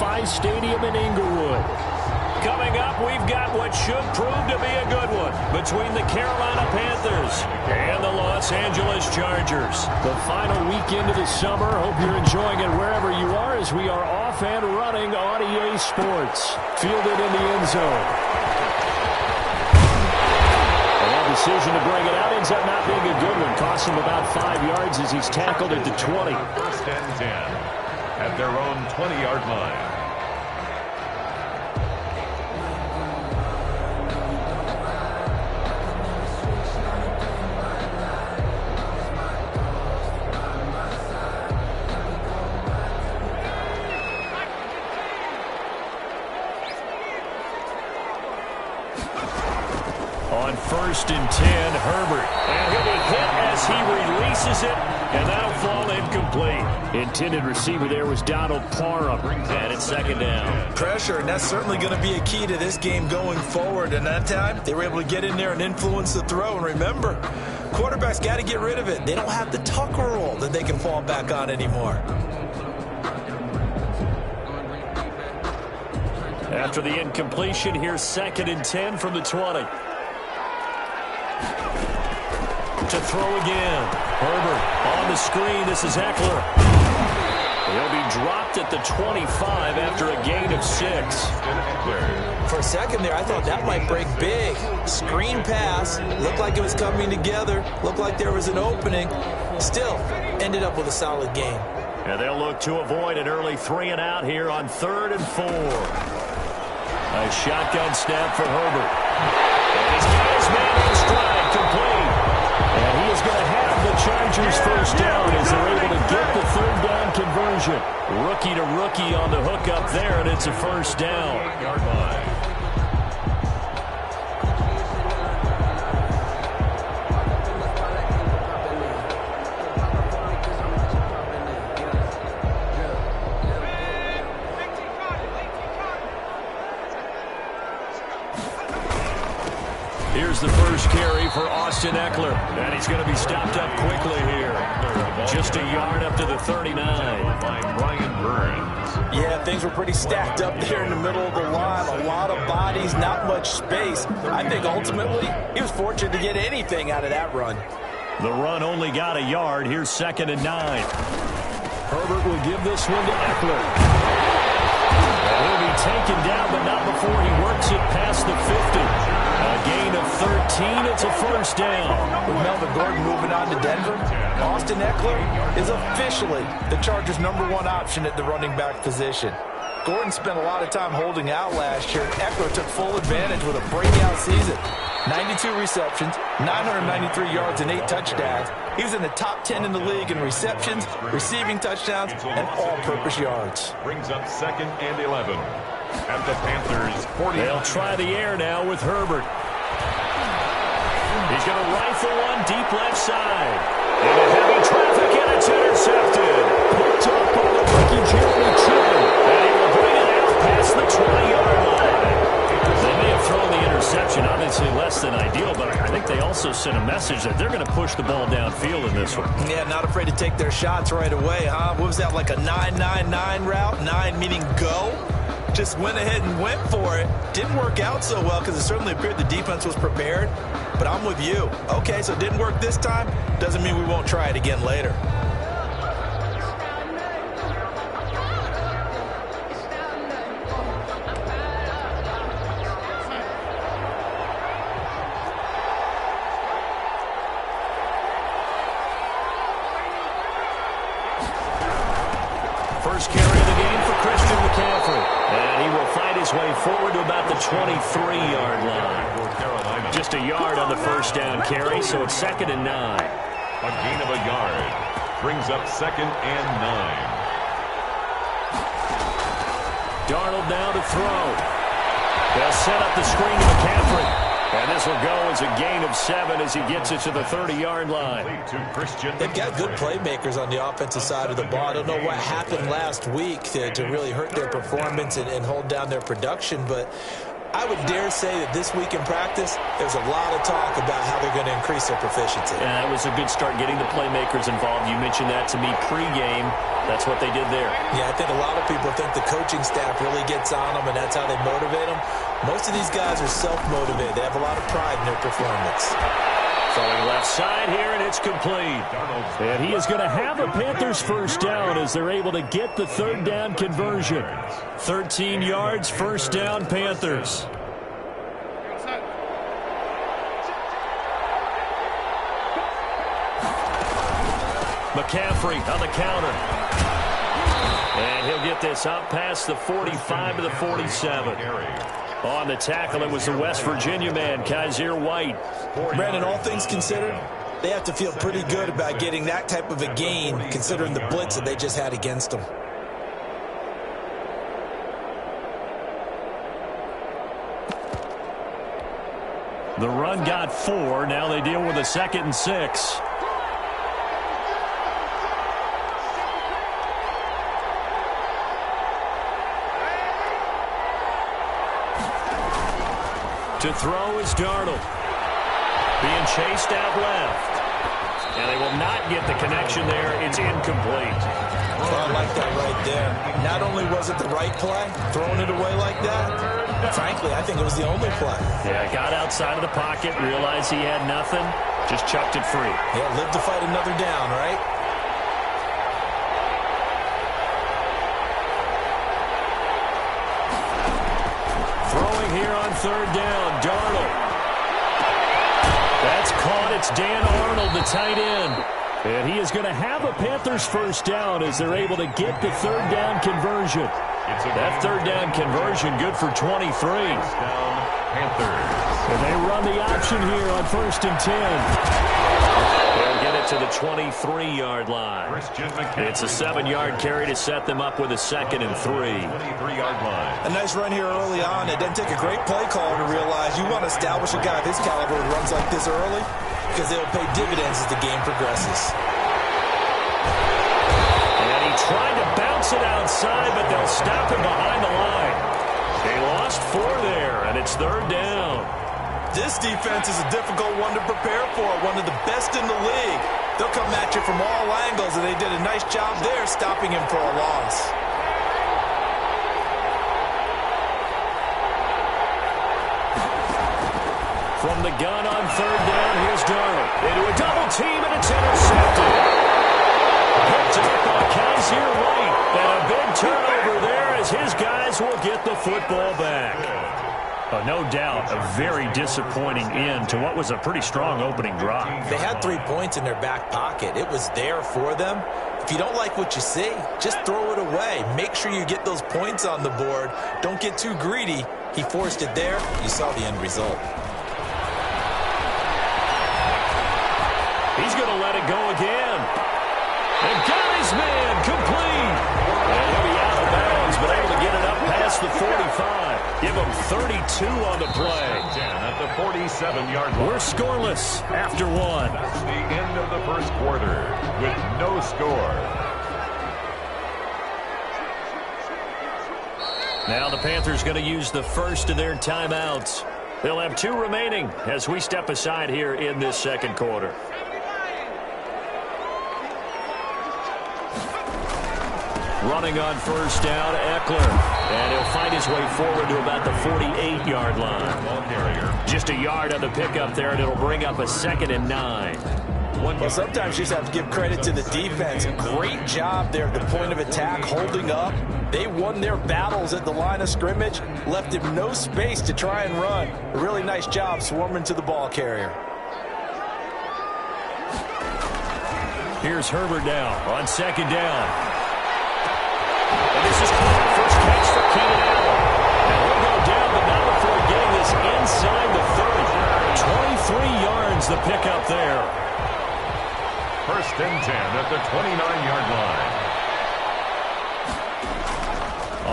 SoFi Stadium in Inglewood. Coming up, we've got what should prove to be a good one between the Carolina Panthers and the Los Angeles Chargers. The final weekend of the summer. Hope you're enjoying it wherever you are as we are off and running on EA Sports. Fielded in the end zone. And that decision to bring it out ends up not being a good one. Costs him about 5 yards as he's tackled at the 20. First and 10 at their own 20-yard line. On first and 10, Herbert. And he'll be hit as he releases it, and that'll fall incomplete. Intended receiver there was Donald Parham. And it's second down. Pressure, and that's certainly going to be a key to this game going forward. And that time, they were able to get in there and influence the throw. And remember, quarterbacks got to get rid of it. They don't have the Tucker roll that they can fall back on anymore. After the incompletion, here's second and 10 from the 20. To throw again. Herbert on the screen. This is Eckler. He'll be dropped at the 25 after a gain of 6. For a second there, I thought that might break big. Screen pass. Looked like it was coming together. Looked like there was an opening. Still, ended up with a solid game. And they'll look to avoid an early 3 and out here on 3rd and 4. A shotgun snap for Herbert. And he's got his man in stride, complete. And he is going to have the Chargers first down as they're able to get the 3rd down conversion. Rookie to rookie on the hook up there, and it's a first down. 8-yard line. Here's the first carry for Austin Eckler. And he's going to be stopped up quickly here. Just a yard up to the 39. By Brian Burns. Yeah, things were pretty stacked up there in the middle of the line. A lot of bodies, not much space. I think ultimately he was fortunate to get anything out of that run. The run only got a yard. Here's 2nd and 9. Herbert will give this one to Eckler. And he'll be taken down, but not before he works it past the 50. A gain of 13. It's a first down. With Melvin Gordon moving on to Denver, Austin Eckler is officially the Chargers' #1 option at the running back position. Gordon spent a lot of time holding out last year. Eckler took full advantage with a breakout season. 92 receptions, 993 yards, and 8 touchdowns. He was in the top 10 in the league in receptions, receiving touchdowns, and all-purpose yards. Brings up 2nd and 11. At the Panthers' 40. They'll try the air now with Herbert. He's going to rifle one deep left side. Into heavy traffic, and it's intercepted. Picked up on the rookie Jeremy Chin. And he will bring it out past the 20-yard line. They may have thrown the interception, obviously less than ideal, but I think they also sent a message that they're going to push the ball downfield in this one. Yeah, not afraid to take their shots right away, huh? What was that, like a 9-9-9 route? 9 meaning go? Just went ahead and went for it. Didn't work out so well because it certainly appeared the defense was prepared. But I'm with you. Okay, so it didn't work this time. Doesn't mean we won't try it again later. First carry of the game for Christian McCaffrey. And he will fight his way forward to about the 23-yard line. Just a yard on the first down carry, so it's 2nd and 9. A gain of a yard. Brings up 2nd and 9. Darnold now to throw. They'll set up the screen to McCaffrey. And this will go as a gain of 7 as he gets it to the 30-yard line. They've got good playmakers on the offensive side of the ball. I don't know what happened last week to really hurt their performance and hold down their production, but I would dare say that this week in practice, there's a lot of talk about how they're going to increase their proficiency. Yeah, that was a good start getting the playmakers involved. You mentioned that to me pregame. That's what they did there. Yeah, I think a lot of people think the coaching staff really gets on them, and that's how they motivate them. Most of these guys are self-motivated. They have a lot of pride in their performance. Throwing left side here, and it's complete. And he is going to have a Panthers first down as they're able to get the third down conversion. 13 yards, first down, Panthers. McCaffrey on the counter. And he'll get this up past the 45 to the 47. On the tackle, it was the West Virginia man, Kaiser White. Brandon, all things considered, they have to feel pretty good about getting that type of a gain, considering the blitz that they just had against them. The run got 4. Now they deal with a 2nd and 6. To throw is Darnold. Being chased out left. And they will not get the connection there. It's incomplete. Oh, I like that right there. Not only was it the right play, throwing it away like that, frankly, I think it was the only play. Yeah, got outside of the pocket, realized he had nothing, just chucked it free. Yeah, live to fight another down, right? Throwing here on third down, Darnold. That's caught. It's Dan Arnold, the tight end. And he is going to have a Panthers first down as they're able to get the third down conversion. That third down conversion good for 23. Panthers. And they run the option here on 1st and 10. They'll get it to the 23-yard line. It's a 7-yard carry to set them up with a 2nd and 3. 23-yard line. A nice run here early on. It doesn't take a great play caller to realize you want to establish a guy of his caliber who runs like this early because they'll pay dividends as the game progresses. And he tried to bounce it outside, but they'll stop him behind the line. They lost 4 there, and it's third down. This defense is a difficult one to prepare for, one of the best in the league. They'll come at you from all angles, and they did a nice job there stopping him for a loss. From the gun on third down, here's Darnold. Into a double team, and it's intercepted. Picked up by Kaiser White. And a big turnover there as his guys will get the football back. Oh, no doubt a very disappointing end to what was a pretty strong opening drive. They had 3 points in their back pocket. It was there for them. If you don't like what you see, just throw it away. Make sure you get those points on the board. Don't get too greedy. He forced it there. You saw the end result. He's going to let it go again. And got his man complete. And he'll be out of bounds, but able to get it up past the 45. Give him 32 on the play. At the 47-yard line. We're scoreless after 1. That's the end of the first quarter with no score. Now the Panthers going to use the first of their timeouts. They'll have 2 remaining as we step aside here in this second quarter. Running on first down, Eckler. And he'll find his way forward to about the 48-yard line. Just a yard on the pickup there, and it'll bring up a 2nd and 9. Well, sometimes you just have to give credit to the defense. Great job there at the point of attack, holding up. They won their battles at the line of scrimmage, left him no space to try and run. A really nice job swarming to the ball carrier. Here's Herbert now on 2nd down. And this is caught. First catch for Keenan Allen. And he'll go down, but not before getting this inside the 30. 23 yards the pickup there. 1st and 10 at the 29-yard line.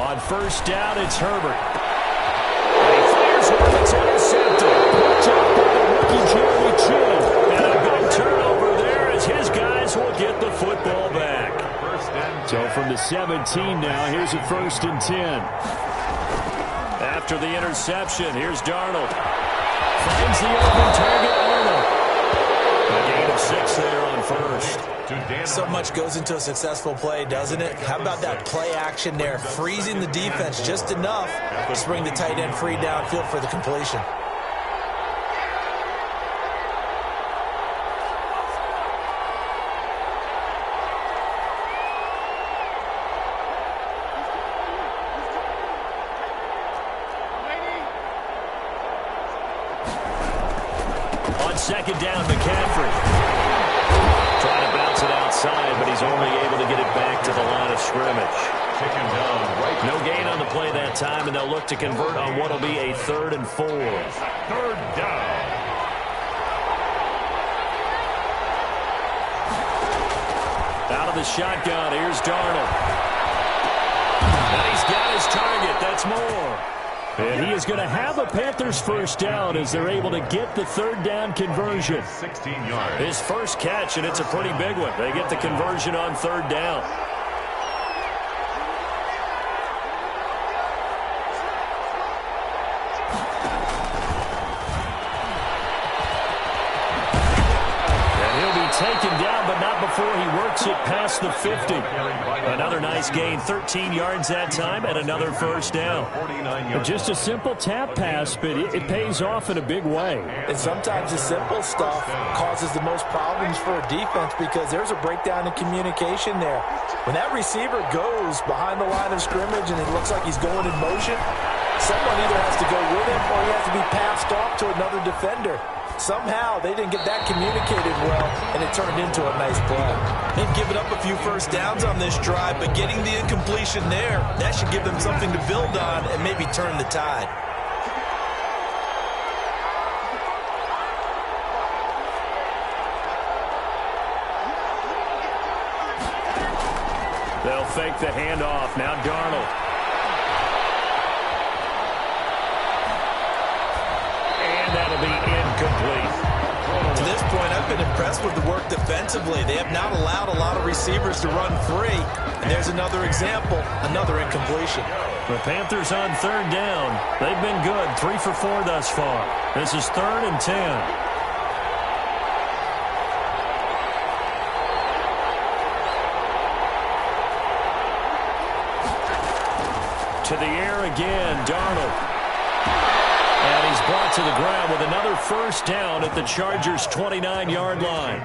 On first down, it's Herbert. And he fires one that's intercepted. Picked up by the rookie Jeremy Chin. And a big turnover there as his guys will get the football back. So from the 17 now, here's a 1st and 10. After the interception, here's Darnold. Finds the open target, Arnold. A gain of 6 there on first. So much goes into a successful play, doesn't it? How about that play action there? Freezing the defense just enough to bring the tight end free downfield for the completion. On second down, McCaffrey. Trying to bounce it outside, but he's only able to get it back to the line of scrimmage. No gain on the play that time, and they'll look to convert on what will be a 3rd and 4. Third down. Out of the shotgun, here's Darnold. And he's got his target. That's more. And he is going to have a Panthers first down as they're able to get the 3rd down conversion. 16 yards. His first catch, and it's a pretty big one. They get the conversion on 3rd down. Taken down, but not before he works it past the 50. Another nice gain, 13 yards that time, and another first down. Just a simple tap pass, but it pays off in a big way. And sometimes the simple stuff causes the most problems for a defense because there's a breakdown in communication there. When that receiver goes behind the line of scrimmage and it looks like he's going in motion, someone either has to go with him or he has to be passed off to another defender. Somehow they didn't get that communicated well, and it turned into a nice play. They've given up a few first downs on this drive, but getting the incompletion there, that should give them something to build on and maybe turn the tide. They'll fake the handoff. Now Darnold. And that'll be incomplete. To this point, I've been impressed with the work defensively. They have not allowed a lot of receivers to run free. And there's another example, another incompletion. The Panthers on 3rd down. They've been good, 3 for 4 thus far. This is 3rd and 10. To the air again, Darnold. And he's brought to the ground with another first down at the Chargers' 29-yard line.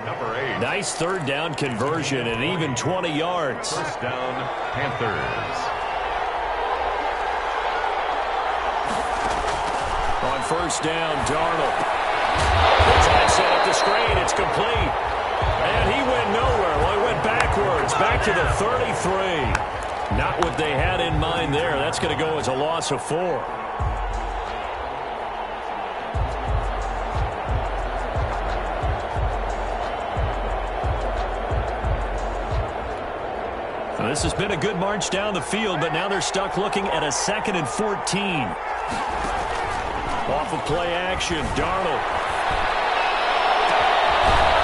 Nice 3rd down conversion and even 20 yards. First down, Panthers. On first down, Darnold. They try to set up the screen. It's complete. And he went nowhere. Well, he went backwards, back to the 33. Not what they had in mind there. That's going to go as a loss of 4. This has been a good march down the field, but now they're stuck looking at a 2nd and 14. Off of play action, Darnold.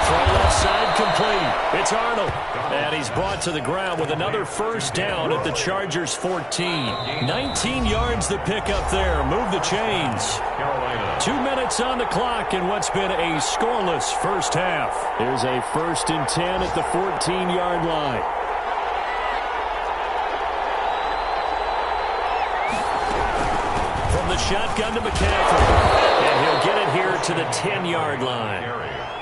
Throw left side complete. It's Arnold. And he's brought to the ground with another first down at the Chargers' 14. 19 yards the pickup there. Move the chains. 2 minutes on the clock in what's been a scoreless first half. There's a 1st and 10 at the 14-yard line. From the shotgun to McCaffrey. And he'll get it here to the 10-yard line.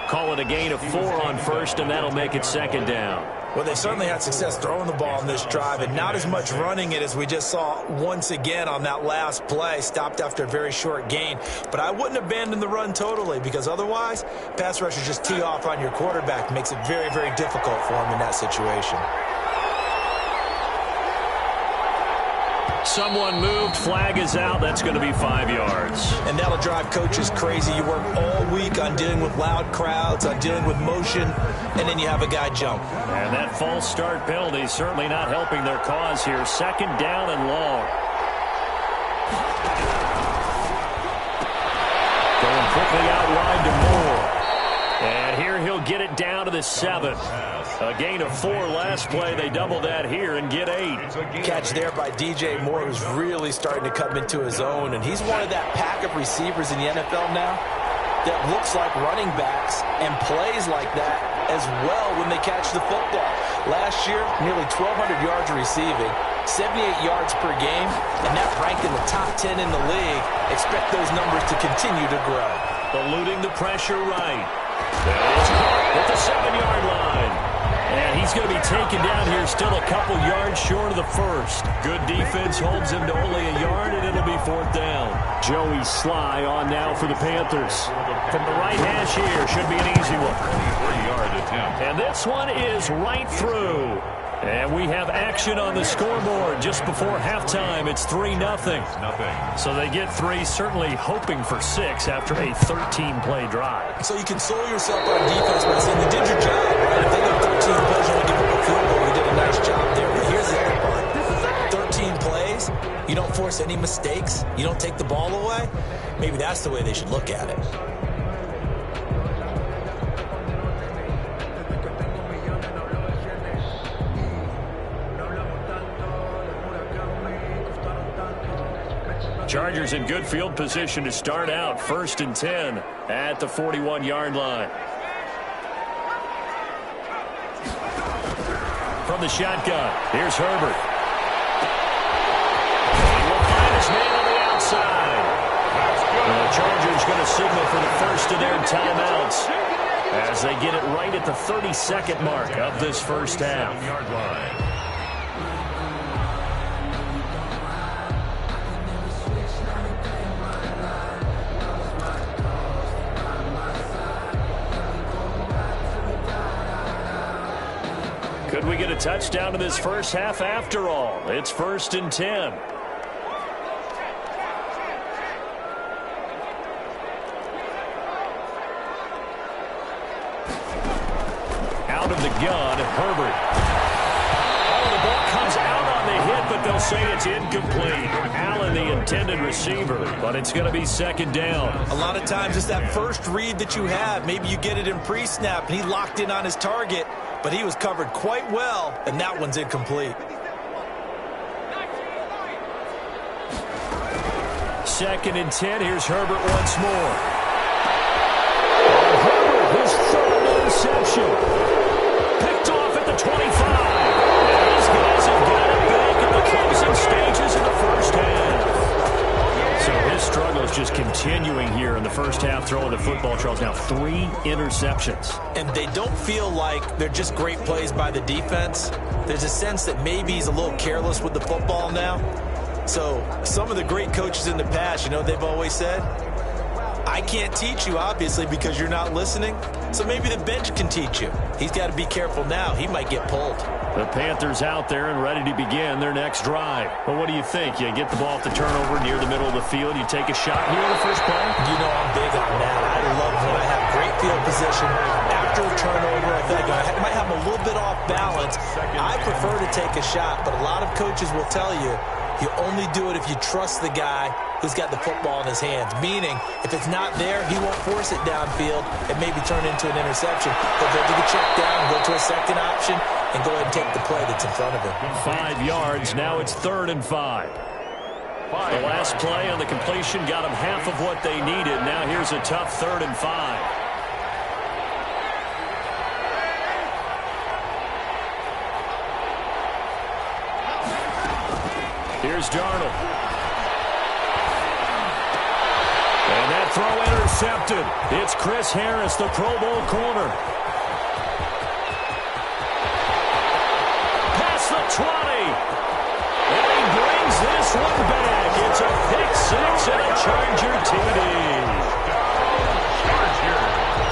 Call it a gain of 4 on first, and that'll make it 2nd down. Well, they certainly had success throwing the ball in this drive, and not as much running it as we just saw once again on that last play. Stopped after a very short gain. But I wouldn't abandon the run totally, because otherwise, pass rushers just tee off on your quarterback. Makes it very, very difficult for him in that situation. Someone moved. Flag is out. That's going to be 5 yards. And that'll drive coaches crazy. You work all week on dealing with loud crowds, on dealing with motion, and then you have a guy jump. And that false start penalty is certainly not helping their cause here. 2nd down and long. Going quickly out wide to Moore. And here he'll get it down to the 7. A gain of 4 last play. They double that here and get 8. Catch there by DJ Moore, who's really starting to come into his own, and he's one of that pack of receivers in the NFL now that looks like running backs and plays like that as well when they catch the football. Last year, nearly 1,200 yards receiving, 78 yards per game, and that ranked in the top 10 in the league. Expect those numbers to continue to grow. Eluding the pressure right. It's caught at the 7-yard line. And he's going to be taken down here still a couple yards short of the first. Good defense holds him to only a yard, and it'll be 4th down. Joey Sly on now for the Panthers. From the right hash here, should be an easy one. 3-yard attempt. And this one is right through. And we have action on the scoreboard just before halftime. It's 3-0. So they get 3, certainly hoping for 6 after a 13-play drive. So you console yourself on defense by saying you did your job, right? If they go 13 plays, you only give up a field goal. You did a nice job there. But here's the other part. 13 plays, you don't force any mistakes, you don't take the ball away. Maybe that's the way they should look at it. Chargers in good field position to start out. 1st and 10 at the 41-yard line. From the shotgun, here's Herbert. He will find his man on the outside. And the Chargers going to signal for the first of their timeouts as they get it right at the 32nd mark of this first half. Yard line. Could we get a touchdown in this first half after all? It's 1st and 10. Out of the gun, Herbert. Oh, the ball comes out on the hit, but they'll say it's incomplete. Allen, the intended receiver, but it's going to be 2nd down. A lot of times it's that first read that you have. Maybe you get it in pre-snap, and he locked in on his target, but he was covered quite well, and that one's incomplete. 2nd and 10. Here's Herbert once more. And Herbert, his 3rd interception. Picked off at the 25. And these guys have got it back in the closing stages of the first half. So his struggle is just continuing here in the first half, throwing the football. Charles, now 3 interceptions. And they don't feel like they're just great plays by the defense. There's a sense that maybe he's a little careless with the football now. So some of the great coaches in the past, you know, they've always said, I can't teach you, obviously, because you're not listening. So maybe the bench can teach you. He's got to be careful now. He might get pulled. The Panthers out there and ready to begin their next drive. Well, what do you think? You get the ball off the turnover near the middle of the field. You take a shot here in the first play? You know I'm big on that. I love when I have great field position. After a turnover, I feel like I might have a little bit off balance. I prefer to take a shot, but a lot of coaches will tell you, you only do it if you trust the guy who's got the football in his hands. Meaning, if it's not there, he won't force it downfield and maybe turn into an interception. He'll go to the check down, go to a second option, and go ahead and take the play that's in front of him. 5 yards. Now it's 3rd and 5. The last play on the completion got them half of what they needed. Now here's a tough 3rd and 5. Here's Darnold. And that throw intercepted. It's Chris Harris, the Pro Bowl corner. Past the 20. And he brings this one back. It's a pick 6 and a Charger TD.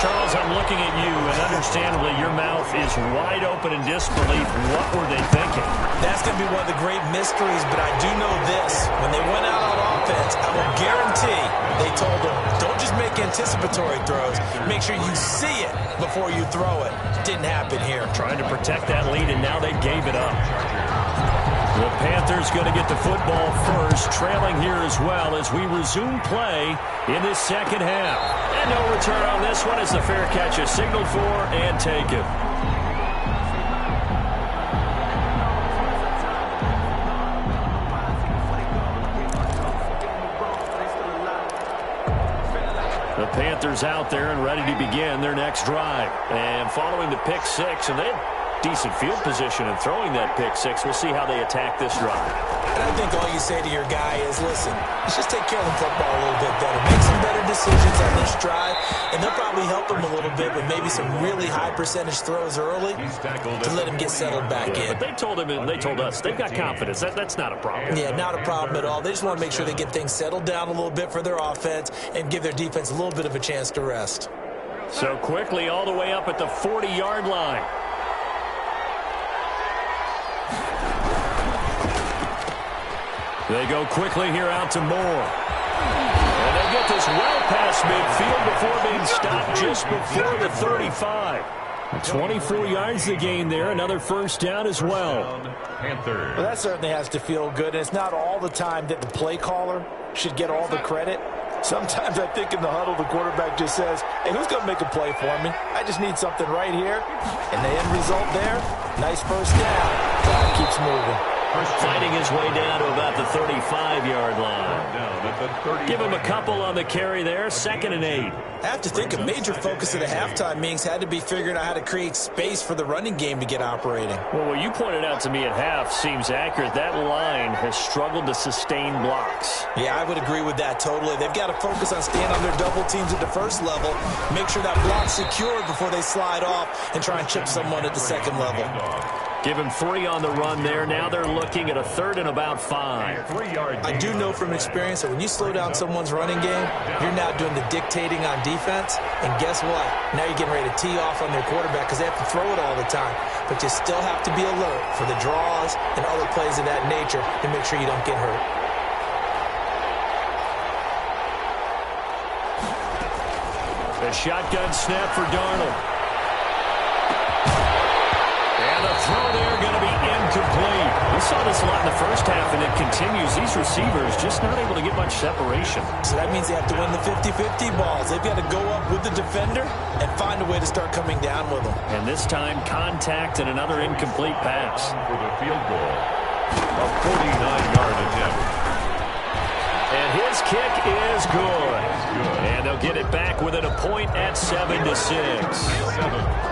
Charles, I'm looking at you, and understandably, your mouth is wide open in disbelief. What were they thinking? That's going to be one of the great mysteries, but I do know this. When they went out on offense, I will guarantee they told them, don't just make anticipatory throws. Make sure you see it before you throw it. Didn't happen here. Trying to protect that lead, and now they gave it up. The Panthers going to get the football first, trailing here as well as we resume play in this second half. And no return on this one as the fair catch is signaled for and taken. Panthers out there and ready to begin their next drive. And following the pick six, and they have decent field position in throwing that pick six. We'll see how they attack this drive. And I think all you say to your guy is, listen, let's just take care of the football a little bit better. Make some better decisions on this drive, and they'll probably help him a little bit with maybe some really high percentage throws early to let him get settled back in. But they told him and they told us they've got confidence. That's not a problem. Yeah, not a problem at all. They just want to make sure they get things settled down a little bit for their offense and give their defense a little bit of a chance to rest. So quickly all the way up at the 40-yard line. They go quickly here out to Moore. And they get this well past midfield before being stopped just before the 35. 24 yards to gain there. Another first down as well. Panthers. Well, that certainly has to feel good. And it's not all the time that the play caller should get all the credit. Sometimes I think in the huddle, the quarterback just says, hey, who's going to make a play for me? I just need something right here. And the end result there, nice first down. Drive keeps moving. Fighting his way down to about the 35-yard line. Give him a couple on the carry there. 2nd and 8. I have to think a major focus of the halftime meetings had to be figuring out how to create space for the running game to get operating. Well, what you pointed out to me at half seems accurate. That line has struggled to sustain blocks. Yeah, I would agree with that totally. They've got to focus on staying on their double teams at the first level, make sure that block's secured before they slide off and try and chip someone at the second level. Give him 3 on the run there. Now they're looking at a 3rd and about 5. I do know from experience that when you slow down someone's running game, you're now doing the dictating on defense. And guess what? Now you're getting ready to tee off on their quarterback because they have to throw it all the time. But you still have to be alert for the draws and other plays of that nature to make sure you don't get hurt. A shotgun snap for Darnold. And the throw there going to be incomplete. We saw this a lot in the first half, and it continues. These receivers just not able to get much separation. So that means they have to win the 50-50 balls. They've got to go up with the defender and find a way to start coming down with them. And this time, contact and another incomplete pass. For the field goal, a 49-yard attempt. And his kick is good. And they'll get it back within a point at 7-6.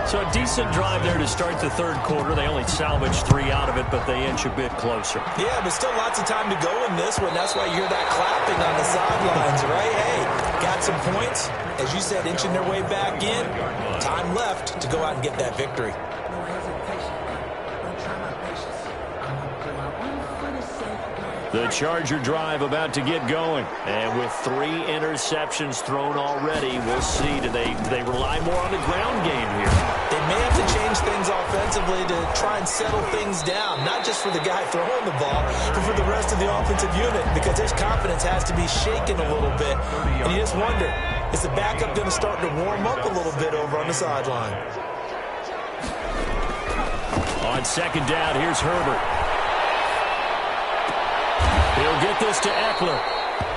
So a decent drive there to start the third quarter. They only salvaged 3 out of it, but they inch a bit closer. Yeah, but still lots of time to go in this one. That's why you hear that clapping on the sidelines, right? Hey, got some points. As you said, inching their way back in. Time left to go out and get that victory. The Charger drive about to get going. And with 3 interceptions thrown already, we'll see. Do they rely more on the ground game here? They may have to change things offensively to try and settle things down, not just for the guy throwing the ball, but for the rest of the offensive unit, because his confidence has to be shaken a little bit. And you just wonder, is the backup going to start to warm up a little bit over on the sideline? On 2nd down, here's Herbert. He'll get this to Eckler.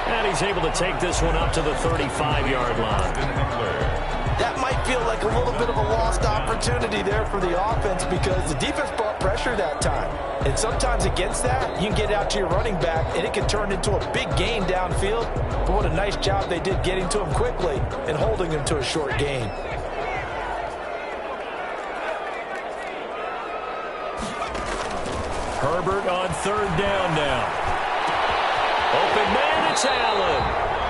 And he's able to take this one up to the 35-yard line. That might feel like a little bit of a lost opportunity there for the offense because the defense brought pressure that time. And sometimes against that, you can get out to your running back, and it can turn into a big gain downfield. But what a nice job they did getting to him quickly and holding him to a short gain. Herbert on 3rd down now. Open man, it's Allen.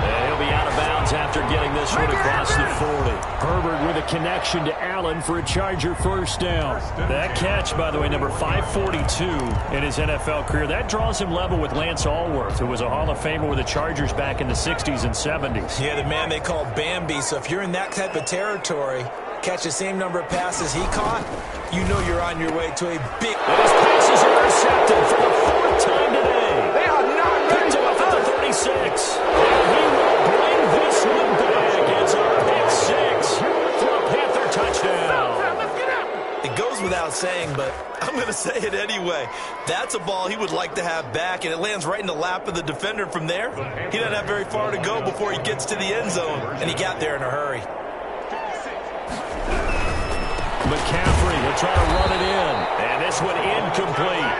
And he'll be out of bounds after getting this one across the 40. Herbert with a connection to Allen for a Charger first down. That catch, by the way, number 542 in his NFL career. That draws him level with Lance Allworth, who was a Hall of Famer with the Chargers back in the 60s and 70s. Yeah, the man they call Bambi. So if you're in that type of territory, catch the same number of passes he caught, you know you're on your way to a big... And his pass is intercepted for the 4th time today. They are not picked him up at the 36. And he will bring this one back. It's a pick 6 for a Panther touchdown. It goes without saying, but I'm going to say it anyway. That's a ball he would like to have back, and it lands right in the lap of the defender from there. He doesn't have very far to go before he gets to the end zone, and he got there in a hurry. McCaffrey will try to run it in. And this one incomplete.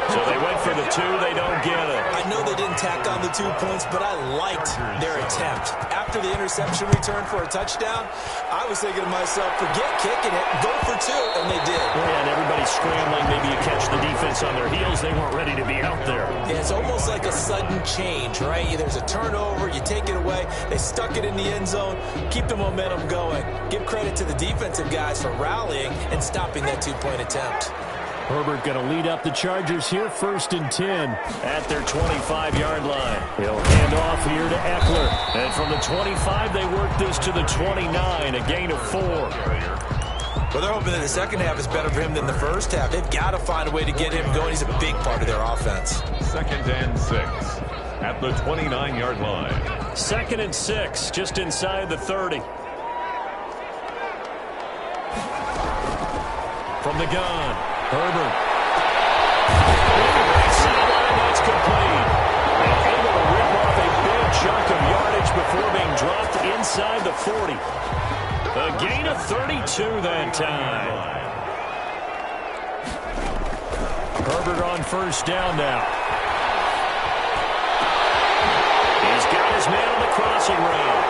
So they went for the 2. They don't get it. I know they didn't tack on the 2 points, but I liked their attempt. After the interception return for a touchdown, I was thinking to myself, forget kicking it, go for 2, and they did. Yeah, and everybody's scrambling. Maybe you catch the defense on their heels. They weren't ready to be out there. Yeah, it's almost like a sudden change, right? There's a turnover, you take it away, they stuck it in the end zone, keep the momentum going. Give credit to the defensive guys for rallying and stopping that 2-point attempt. Herbert going to lead up the Chargers here, 1st and 10. At their 25-yard line. He'll hand off here to Eckler. And from the 25, they work this to the 29, a gain of 4. Well, they're hoping that the second half is better for him than the first half. They've got to find a way to get him going. He's a big part of their offense. 2nd and 6 at the 29-yard line. 2nd and 6, just inside the 30. From the gun, Herbert. Right sideline, that's complete. And able to rip off a big chunk of yardage before being dropped inside the 40. A gain of 32 that time. Herbert on 1st down now. He's got his man on the crossing route.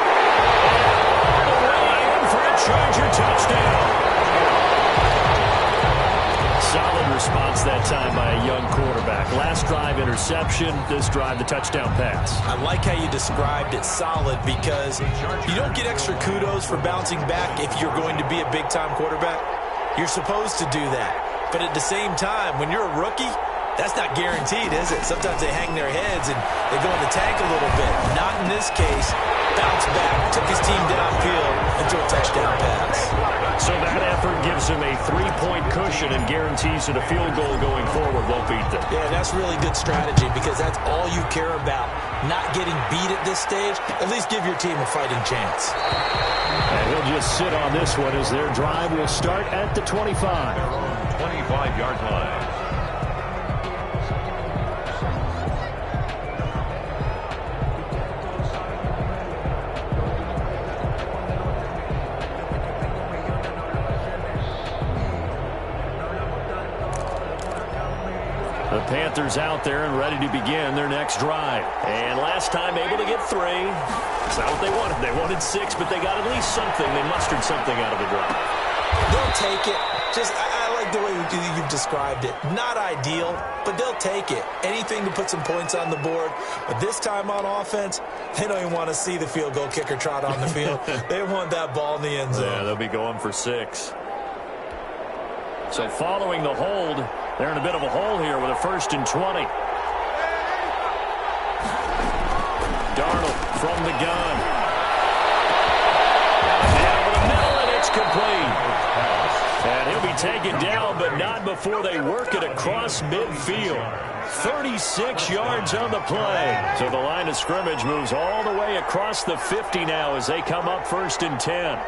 All the way in for a Charger touchdown. Solid response that time by a young quarterback. Last drive interception, this drive the touchdown pass. I like how you described it solid because you don't get extra kudos for bouncing back if you're going to be a big-time quarterback. You're supposed to do that. But at the same time, when you're a rookie, that's not guaranteed, is it? Sometimes they hang their heads and they go in the tank a little bit. Not in this case. Bounced back, took his team downfield into a touchdown pass. So that effort gives him a 3-point cushion and guarantees that a field goal going forward won't beat them. Yeah, that's really good strategy because that's all you care about. Not getting beat at this stage. At least give your team a fighting chance. And he'll just sit on this one as their drive will start at the 25. 25-yard line. The Panthers out there and ready to begin their next drive. And last time able to get 3. It's not what they wanted. They wanted 6, but they got at least something. They mustered something out of the drive. They'll take it. I like the way you've described it. Not ideal, but they'll take it. Anything to put some points on the board. But this time on offense, they don't even want to see the field goal kicker trot on the field. They want that ball in the end zone. Yeah, they'll be going for 6. So following the hold, they're in a bit of a hole here with a 1st and 20. Darnold from the gun. Down the middle, and it's complete. And he'll be taken down, but not before they work it across midfield. 36 yards on the play. So the line of scrimmage moves all the way across the 50 now as they come up 1st and 10.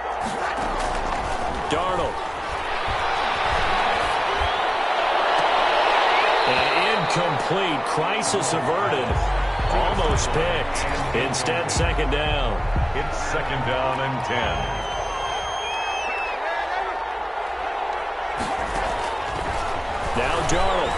Darnold. Incomplete. Crisis averted. Almost picked. Instead, 2nd down. It's 2nd down and 10. Now Darnold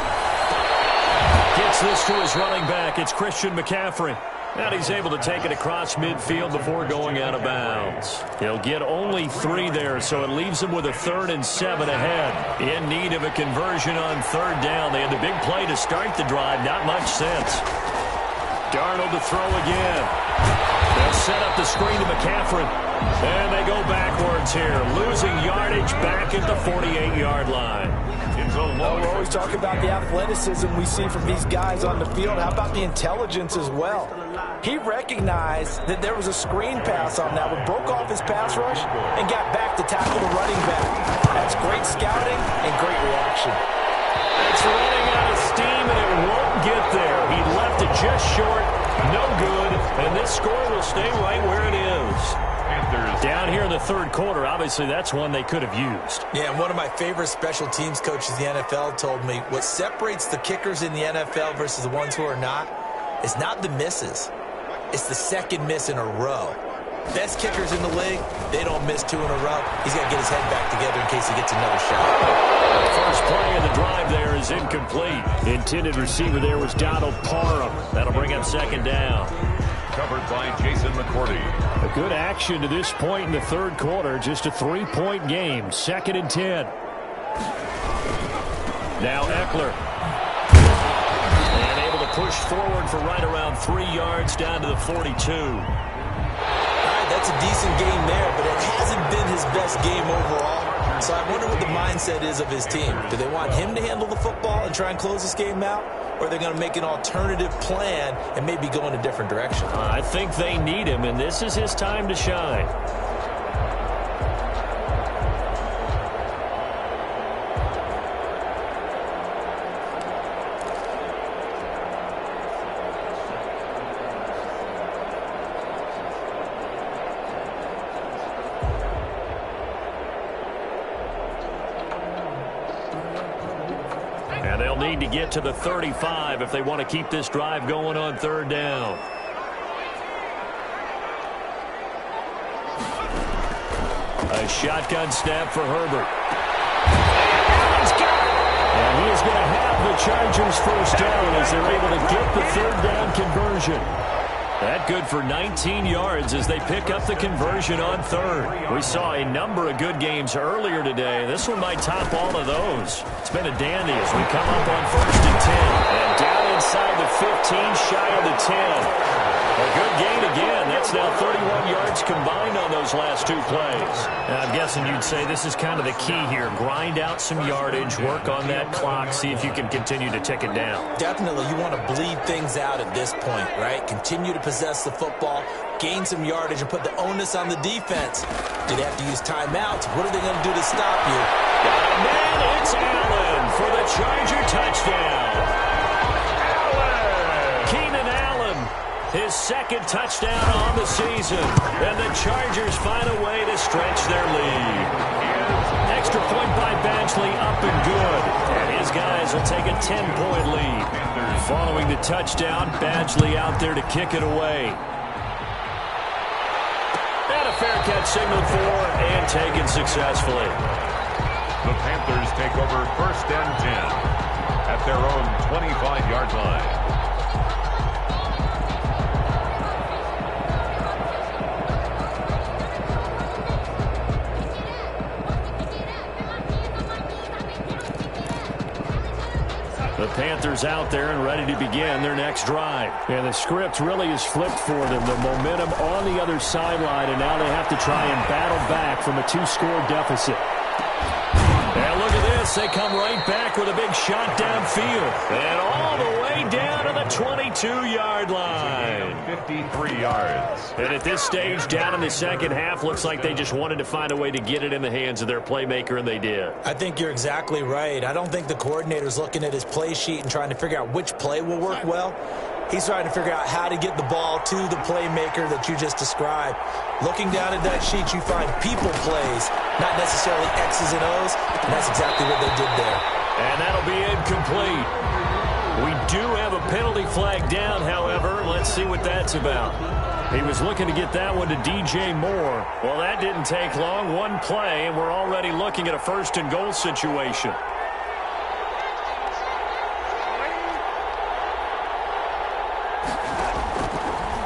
gets this to his running back. It's Christian McCaffrey. And he's able to take it across midfield before going out of bounds. He'll get only 3 there, so it leaves him with a 3rd and 7 ahead. In need of a conversion on 3rd down. They had the big play to start the drive. Not much sense. Darnold to throw again. They'll set up the screen to McCaffrey. And they go backwards here. Losing yardage back at the 48-yard line. We're always talking about the athleticism we see from these guys on the field. How about the intelligence as well? He recognized that there was a screen pass on that one, broke off his pass rush, and got back to tackle the running back. That's great scouting and great reaction. It's running out of steam, and it won't get there. He left it just short, no good, and this score will stay right where it is. Down here in the 3rd quarter, obviously that's one they could have used. Yeah, and one of my favorite special teams coaches in the NFL told me what separates the kickers in the NFL versus the ones who are not is not the misses. It's the 2nd miss in a row. Best kickers in the league, they don't miss 2 in a row. He's got to get his head back together in case he gets another shot. first play of the drive there is incomplete. Intended receiver there was Donald Parham. That'll bring up second down. Covered by Jason McCourty. A good action to this point in the third quarter. Just a 3-point game. 2nd and 10. Now Eckler. And able to push forward for right around 3 yards down to the 42. All right, that's a decent game there, but it hasn't been his best game overall. So I wonder what the mindset is of his team. Do they want him to handle the football and try and close this game out? Or are they going to make an alternative plan and maybe go in a different direction? I think they need him, and this is his time to shine. And they'll need to get to the 35 if they want to keep this drive going on 3rd down. A shotgun snap for Herbert. And he is going to have the Chargers first down as they're able to get the 3rd down conversion. That good for 19 yards as they pick up the conversion on 3rd. We saw a number of good games earlier today. This one might top all of those. It's been a dandy as we come up on 1st and 10. And down inside the 15, shy of the 10. A good gain again. That's now 31 yards combined on those last 2 plays. And I'm guessing you'd say this is kind of the key here. Grind out some yardage, work on that clock, see if you can continue to tick it down. Definitely, you want to bleed things out at this point, right? Continue to possess the football, gain some yardage, and put the onus on the defense. Do they have to use timeouts? What are they going to do to stop you? And then it's Allen for the Charger touchdown. Keenan Allen, his 2nd touchdown on the season. And the Chargers find a way to stretch their lead. Extra point by Badgley, up and good. And his guys will take a 10-point lead. Following the touchdown, Badgley out there to kick it away. And a fair catch signaled for and taken successfully. The Panthers take over 1st and 10 at their own 25-yard line. The Panthers out there and ready to begin their next drive. And the script really is flipped for them. The momentum on the other sideline, and now they have to try and battle back from a 2-score deficit. And look at this. They come right back with a big shot downfield. And all the way down to the 22-yard line. 53 yards. And at this stage, down in the second half, looks like they just wanted to find a way to get it in the hands of their playmaker, and they did. I think you're exactly right. I don't think the coordinator's looking at his play sheet and trying to figure out which play will work well. He's trying to figure out how to get the ball to the playmaker that you just described. Looking down at that sheet, you find people plays, not necessarily X's and O's, and that's exactly what they did there. And that'll be incomplete. We do have a penalty flag down, however. Let's see what that's about. He was looking to get that one to DJ Moore. Well, that didn't take long. 1 play, and we're already looking at a 1st and goal situation.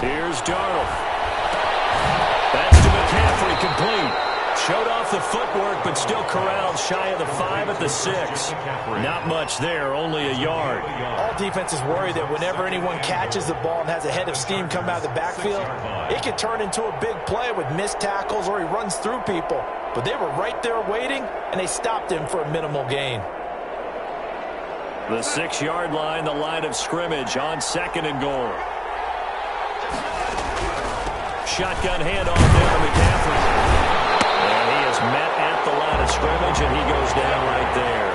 Here's Darnold. That's to McCaffrey, complete. Showed off the footwork, but still corralled shy of the 5 at the 6. Not much there, only a yard. All defenses worry that whenever anyone catches the ball and has a head of steam come out of the backfield, it can turn into a big play with missed tackles or he runs through people. But they were right there waiting, and they stopped him for a minimal gain. The 6-yard line, the line of scrimmage on 2nd and goal. Shotgun handoff there to McCaffrey. And he is met at the line of scrimmage, and he goes down right there.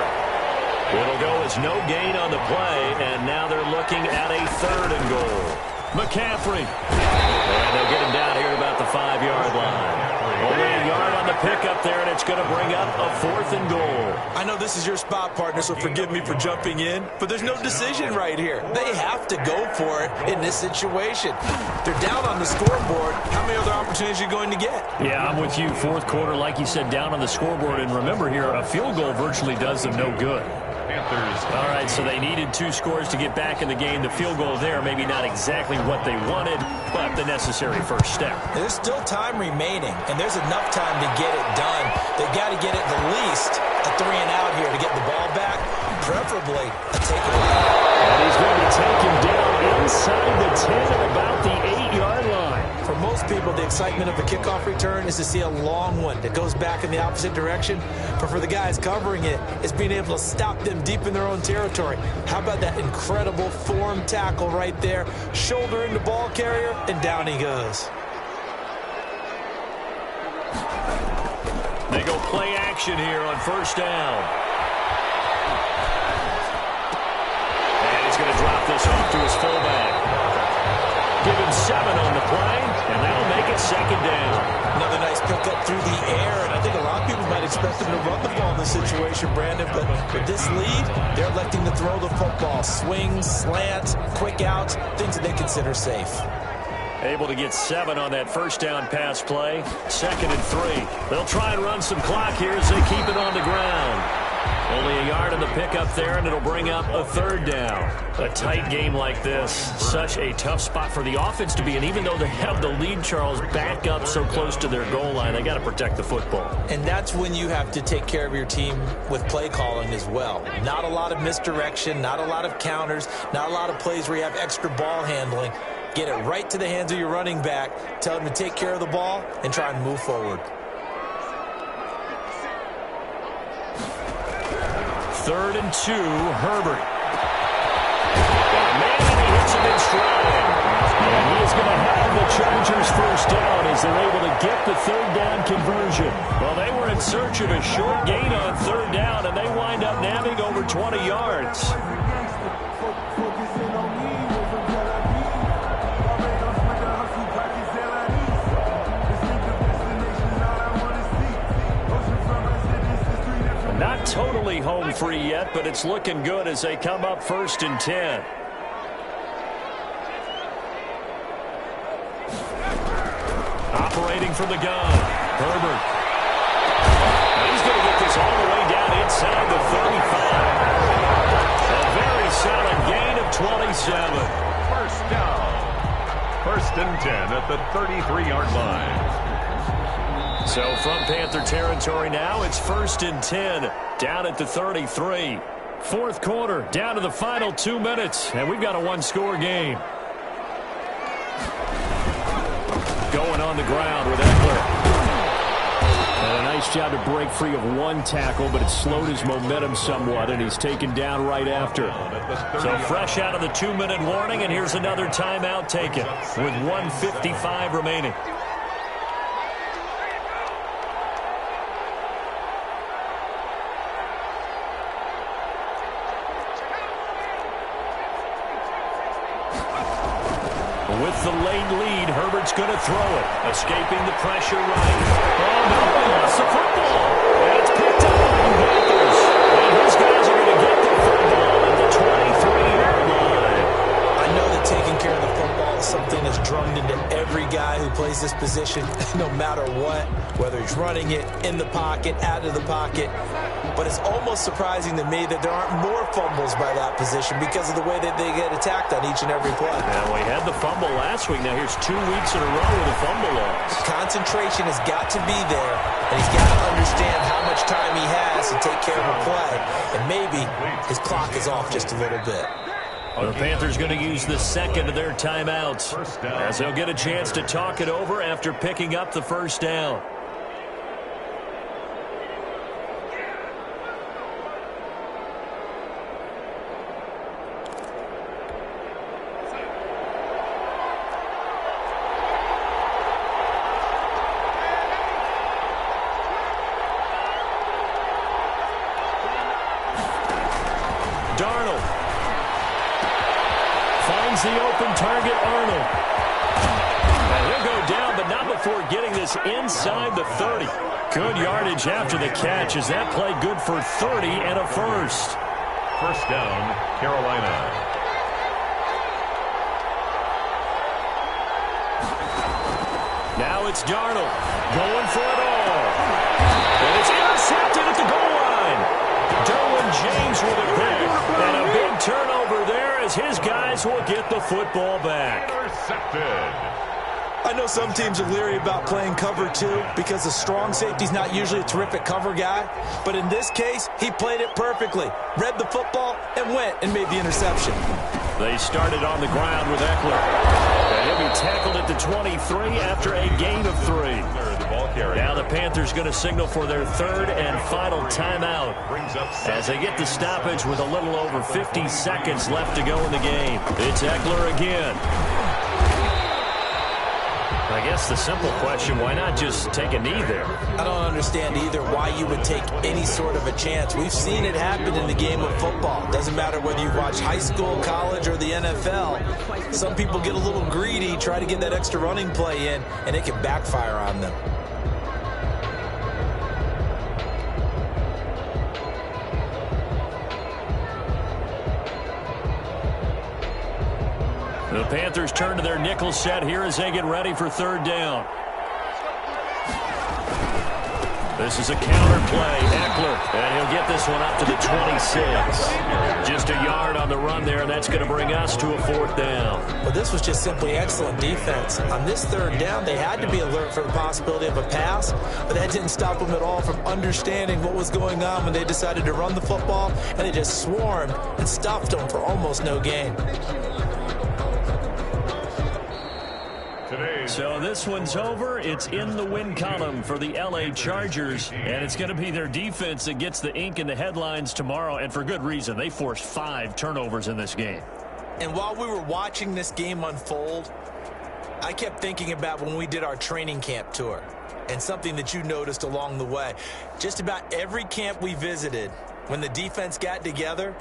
It'll go as no gain on the play, and now they're looking at a 3rd and goal. McCaffrey. And they'll get him down here at about the 5-yard line. Only a yard on the pickup there, and it's going to bring up a 4th and goal. I know this is your spot, partner, so forgive me for jumping in, but there's no decision right here. They have to go for it in this situation. They're down on the scoreboard. How many other opportunities are you going to get? Yeah, I'm with you. 4th quarter, like you said, down on the scoreboard. And remember here, a field goal virtually does them no good. All right, so they needed 2 scores to get back in the game. The field goal there, maybe not exactly what they wanted, but the necessary first step. There's still time remaining, and there's enough time to get it done. They've got to get it the least a 3 and out here to get the ball back, preferably a takeaway. And he's going to take him down inside the 10 at about the 8-yard line. For most people, the excitement of a kickoff return is to see a long one that goes back in the opposite direction. But for the guys covering it, it's being able to stop them deep in their own territory. How about that incredible form tackle right there? Shoulder into ball carrier, and down he goes. They go play action here on 1st down. And he's going to drop this off to his fullback. Give him 7 on the play, and that'll make it 2nd down. Another nice pickup through the air, and I think a lot of people might expect them to run the ball in this situation, Brandon, but with this lead, they're electing to throw the football. Swings, slants, quick outs, things that they consider safe. Able to get 7 on that 1st down pass play. 2nd and 3. They'll try and run some clock here as they keep it on the ground. Only a yard on the pickup there, and it'll bring up a 3rd down. A tight game like this, such a tough spot for the offense to be in. Even though they have the lead, Charles, back up so close to their goal line, they got to protect the football. And that's when you have to take care of your team with play calling as well. Not a lot of misdirection, not a lot of counters, not a lot of plays where you have extra ball handling. Get it right to the hands of your running back, tell him to take care of the ball, and try and move forward. 3rd and 2, Herbert. Man, and he hits him in stride. And he is going to have the Chargers 1st down as they're able to get the 3rd down conversion. Well, they were in search of a short gain on 3rd down, and they wind up nabbing over 20 yards. Not totally home free yet, but it's looking good as they come up 1st and 10. Operating from the gun, Herbert. He's going to get this all the way down inside the 35. A very solid gain of 27. 1st down. 1st and 10 at the 33-yard line. So from Panther territory now, it's 1st and 10 down at the 33. 4th quarter, down to the final 2 minutes, and we've got a 1-score game. Going on the ground with Eckler. And a nice job to break free of 1 tackle, but it slowed his momentum somewhat, and he's taken down right after. So fresh out of the 2-minute warning, and here's another timeout taken with 1:55 remaining. With the late lead, Herbert's going to throw it. Escaping the pressure right. Oh, no, he lost the football. And it's picked up by the Panthers. And his guys are going to get the football at the 23-yard line. I know that taking care of the football is something that's drummed into every guy who plays this position, no matter what, whether he's running it, in the pocket, out of the pocket. But it's almost surprising to me that there aren't more fumbles by that position because of the way that they get attacked on each and every play. And we had the fumble last week. Now here's 2 weeks in a row with a fumble loss. Concentration has got to be there, and he's got to understand how much time he has to take care of a play. And maybe his clock is off just a little bit. The Panthers going to use the 2nd of their timeouts as they'll get a chance to talk it over after picking up the 1st down. Darnold finds the open target, Arnold. And he'll go down, but not before getting this inside the 30. Good yardage after the catch as that play good for 30 and a first. First down, Carolina. Now it's Darnold going for it all. And it's intercepted at the goal line. Derwin James with a pick. And a big turnover there as his guys will get the football back. Intercepted. I know some teams are leery about playing cover 2 because the strong safety's not usually a terrific cover guy. But in this case, he played it perfectly. Read the football and went and made the interception. They started on the ground with Eckler. And he'll be tackled at the 23 after a gain of 3. Now the Panthers going to signal for their third and final timeout as they get the stoppage with a little over 50 seconds left to go in the game. It's Eckler again. I guess the simple question, why not just take a knee there? I don't understand either why you would take any sort of a chance. We've seen it happen in the game of football. Doesn't matter whether you watch high school, college, or the NFL. Some people get a little greedy, try to get that extra running play in, and it can backfire on them. The Panthers turn to their nickel set here as they get ready for third down. This is a counter play. Eckler, and he'll get this one up to the 26. Just a yard on the run there, and that's going to bring us to a fourth down. Well, this was just simply excellent defense. On this third down, they had to be alert for the possibility of a pass, but that didn't stop them at all from understanding what was going on when they decided to run the football, and they just swarmed and stuffed them for almost no gain. So this one's over. It's in the win column for the LA Chargers, and it's going to be their defense that gets the ink in the headlines tomorrow, and for good reason. They forced 5 turnovers in this game. And while we were watching this game unfold, I kept thinking about when we did our training camp tour and something that you noticed along the way. Just about every camp we visited, when the defense got together,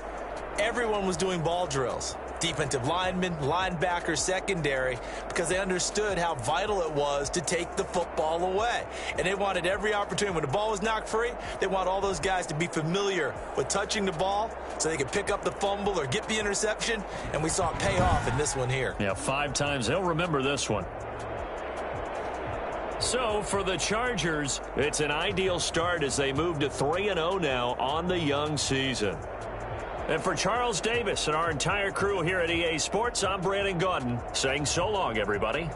everyone was doing ball drills. Defensive linemen, linebackers, secondary, because they understood how vital it was to take the football away. And they wanted every opportunity. When the ball was knocked free, they want all those guys to be familiar with touching the ball so they could pick up the fumble or get the interception. And we saw it pay off in this one here. Yeah, 5 times. They'll remember this one. So for the Chargers, it's an ideal start as they move to 3-0 now on the young season. And for Charles Davis and our entire crew here at EA Sports, I'm Brandon Gaudin saying so long, everybody.